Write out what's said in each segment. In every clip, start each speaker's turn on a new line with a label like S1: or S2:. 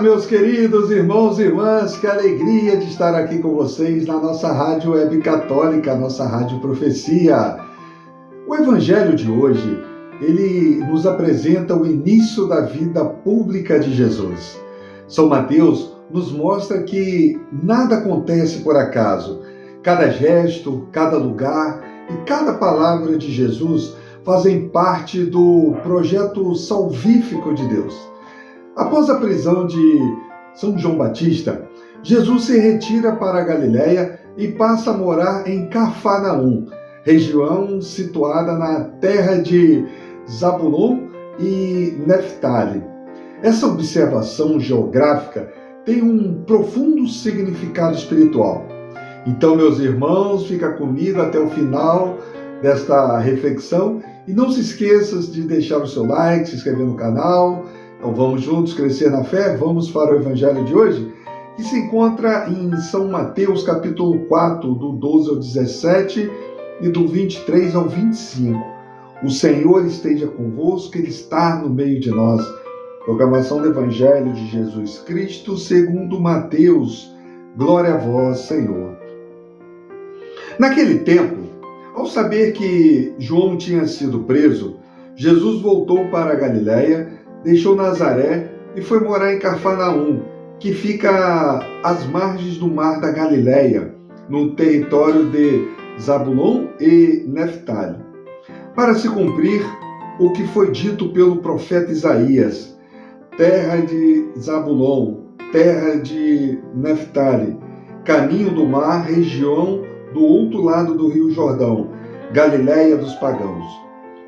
S1: Olá, meus queridos irmãos e irmãs, que alegria de estar aqui com vocês na nossa Rádio Web Católica, nossa Rádio Profecia. O Evangelho de hoje, ele nos apresenta o início da vida pública de Jesus. São Mateus nos mostra que nada acontece por acaso. Cada gesto, cada lugar e cada palavra de Jesus fazem parte do projeto salvífico de Deus. Após a prisão de São João Batista, Jesus se retira para a Galiléia e passa a morar em Cafarnaum, região situada na terra de Zabulon e Neftali. Essa observação geográfica tem um profundo significado espiritual. Então, meus irmãos, fica comigo até o final desta reflexão e não se esqueça de deixar o seu like, se inscrever no canal. Então vamos juntos crescer na fé, vamos para o Evangelho de hoje, que se encontra em São Mateus capítulo 4, do 12 ao 17 e do 23 ao 25. O Senhor esteja convosco, Ele está no meio de nós. Proclamação do Evangelho de Jesus Cristo segundo Mateus. Glória a vós, Senhor. Naquele tempo, ao saber que João tinha sido preso, Jesus voltou para a Galiléia, deixou Nazaré e foi morar em Cafarnaum, que fica às margens do mar da Galiléia, no território de Zabulon e Neftali, para se cumprir o que foi dito pelo profeta Isaías: terra de Zabulon, terra de Neftali, caminho do mar, região do outro lado do rio Jordão, Galiléia dos pagãos.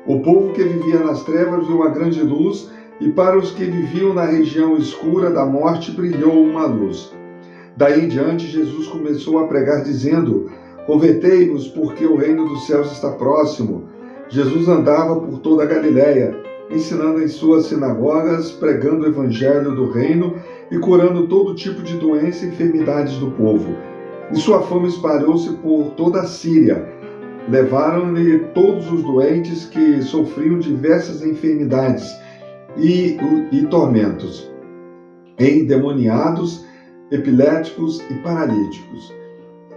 S1: O povo que vivia nas trevas viu uma grande luz, e para os que viviam na região escura da morte brilhou uma luz. Daí em diante Jesus começou a pregar dizendo: convertei-vos, porque o reino dos céus está próximo. Jesus andava por toda a Galiléia, ensinando em suas sinagogas, pregando o evangelho do reino e curando todo tipo de doença e enfermidades do povo. E sua fama espalhou-se por toda a Síria. Levaram-lhe todos os doentes que sofriam diversas enfermidades e tormentos, endemoniados, epiléticos e paralíticos.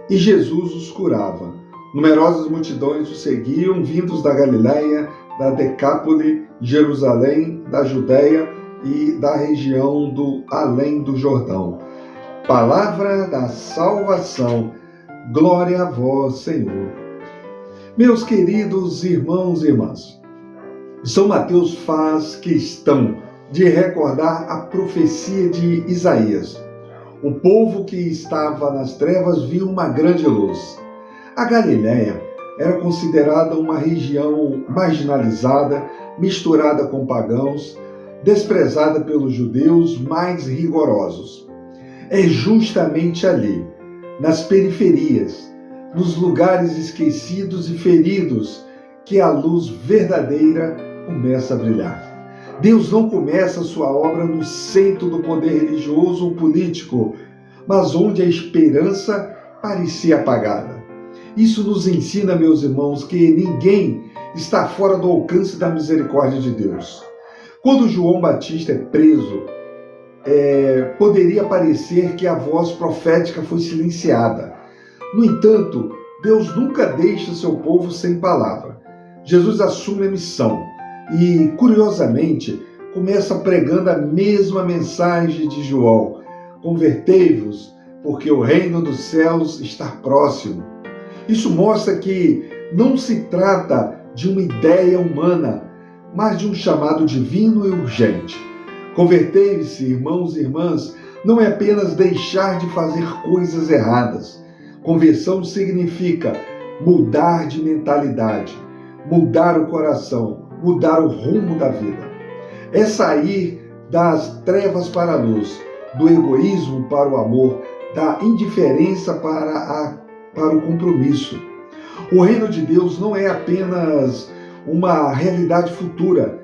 S1: E Jesus os curava. Numerosas multidões o seguiam, vindos da Galiléia, da Decápole, Jerusalém, da Judéia e da região do além do Jordão. Palavra da salvação. Glória a vós, Senhor. Meus queridos irmãos e irmãs, São Mateus faz questão de recordar a profecia de Isaías. O povo que estava nas trevas viu uma grande luz. A Galiléia era considerada uma região marginalizada, misturada com pagãos, desprezada pelos judeus mais rigorosos. É justamente ali, nas periferias, nos lugares esquecidos e feridos, que a luz verdadeira começa a brilhar. Deus não começa a sua obra no centro do poder religioso ou político, mas onde a esperança parecia apagada. Isso nos ensina, meus irmãos, que ninguém está fora do alcance da misericórdia de Deus. Quando João Batista é preso, poderia parecer que a voz profética foi silenciada. No entanto, Deus nunca deixa seu povo sem palavra. Jesus assume a missão e, curiosamente, começa pregando a mesma mensagem de João: convertei-vos, porque o reino dos céus está próximo. Isso mostra que não se trata de uma ideia humana, mas de um chamado divino e urgente. Converter-se, irmãos e irmãs, não é apenas deixar de fazer coisas erradas. Conversão significa mudar de mentalidade, mudar o coração, mudar o rumo da vida. É sair das trevas para a luz, do egoísmo para o amor, da indiferença para o compromisso. O reino de Deus não é apenas uma realidade futura.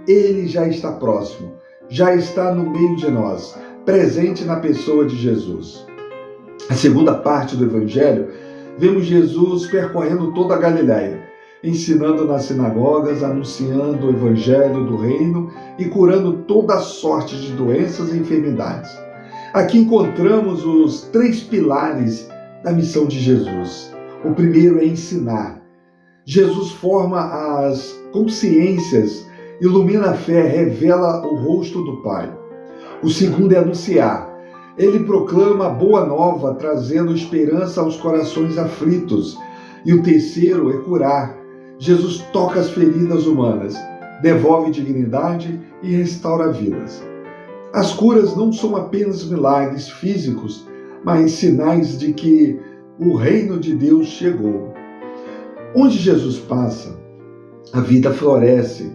S1: Ele já está próximo, já está no meio de nós, presente na pessoa de Jesus. A segunda parte do Evangelho, vemos Jesus percorrendo toda a Galiléia. ensinando nas sinagogas, anunciando o evangelho do reino e curando toda sorte de doenças e enfermidades. Aqui encontramos os 3 pilares da missão de Jesus. O primeiro é ensinar. Jesus forma as consciências, ilumina a fé, revela o rosto do Pai. O segundo é anunciar. Ele proclama a boa nova, trazendo esperança aos corações aflitos. E o terceiro é curar. Jesus toca as feridas humanas, devolve dignidade e restaura vidas. As curas não são apenas milagres físicos, mas sinais de que o reino de Deus chegou. Onde Jesus passa, a vida floresce.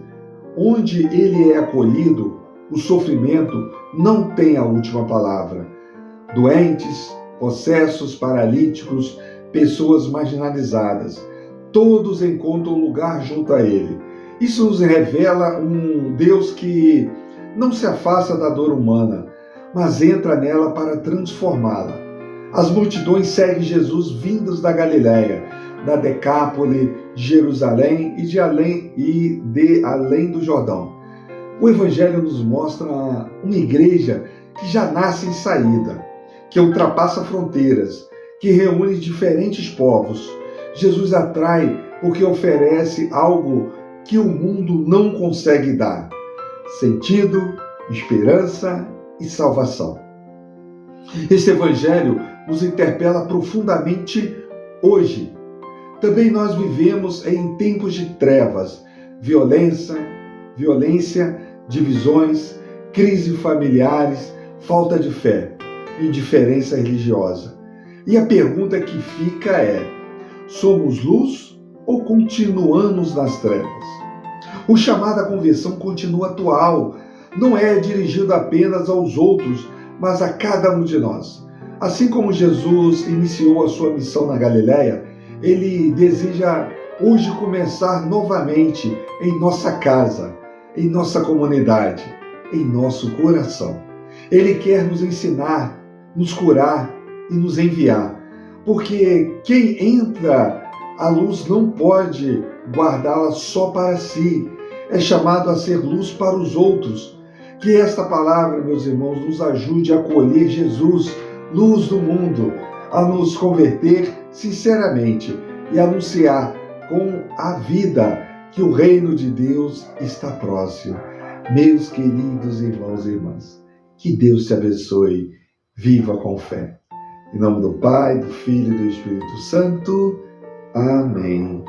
S1: Onde ele é acolhido, o sofrimento não tem a última palavra. Doentes, possessos, paralíticos, pessoas marginalizadas, todos encontram lugar junto a ele. Isso nos revela um Deus que não se afasta da dor humana, mas entra nela para transformá-la. As multidões seguem Jesus vindos da Galileia, da Decápole, de Jerusalém e de além do Jordão. O Evangelho nos mostra uma igreja que já nasce em saída, que ultrapassa fronteiras, que reúne diferentes povos. Jesus atrai porque oferece algo que o mundo não consegue dar: sentido, esperança e salvação. Esse Evangelho nos interpela profundamente hoje. Também nós vivemos em tempos de trevas, violência, divisões, crises familiares, falta de fé, indiferença religiosa. E a pergunta que fica é: somos luz ou continuamos nas trevas? O chamado à conversão continua atual, não é dirigido apenas aos outros, mas a cada um de nós. Assim como Jesus iniciou a sua missão na Galileia, ele deseja hoje começar novamente em nossa casa, em nossa comunidade, em nosso coração. Ele quer nos ensinar, nos curar e nos enviar, porque quem entra à luz não pode guardá-la só para si, é chamado a ser luz para os outros. Que esta palavra, meus irmãos, nos ajude a acolher Jesus, luz do mundo, a nos converter sinceramente e anunciar com a vida que o reino de Deus está próximo. Meus queridos irmãos e irmãs, que Deus te abençoe. Viva com fé. Em nome do Pai, do Filho e do Espírito Santo. Amém.